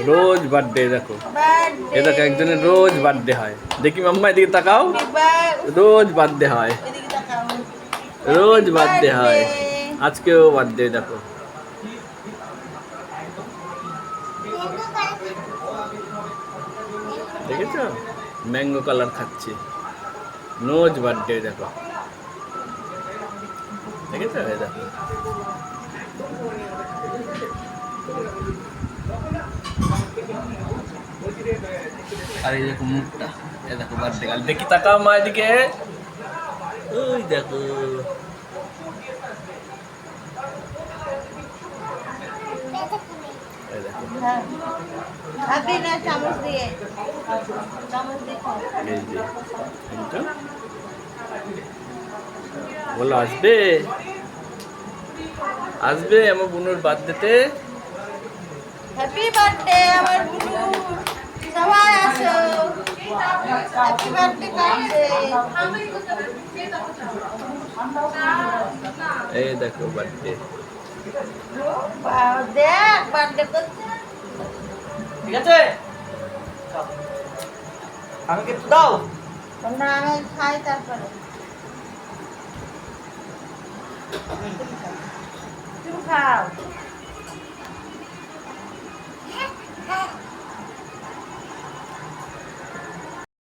রোজ birthday দেখো, এ দেখো একজনের রোজ বার্থডে হয়। দেখি মাম্মা এদিকে তাকাও, রোজ বার্থডে হয়, রোজ বার্থডে হয়। আজকেও বার্থডে দেখো। দেখেছো ম্যাঙ্গো কালার খাচ্ছে, রোজ বার্থডে দেখো। দেখেছো এই দেখো। আর এই দেখো মুখটা, এই দেখো বার্থডে গাল। দেখি তাকাও মা এদিকে, ওই দেখো। এই দেখো খাবি না চামচ দিয়ে, চামচ দিয়ে খাও। এই যে এইটা বলো আসবে, আসবে আমার বোনের বার্থডেতে। হ্যাপি বার্থডে আমার বুনু, সবাই আসো, হ্যাপি বার্থডে কাটছে। এই দেখো বার্থডে। দেখ বার্থডে করছে। ঠিক আছে, আমাকে একটু দাও। না আমি খাই তারপরে তুমি খাও।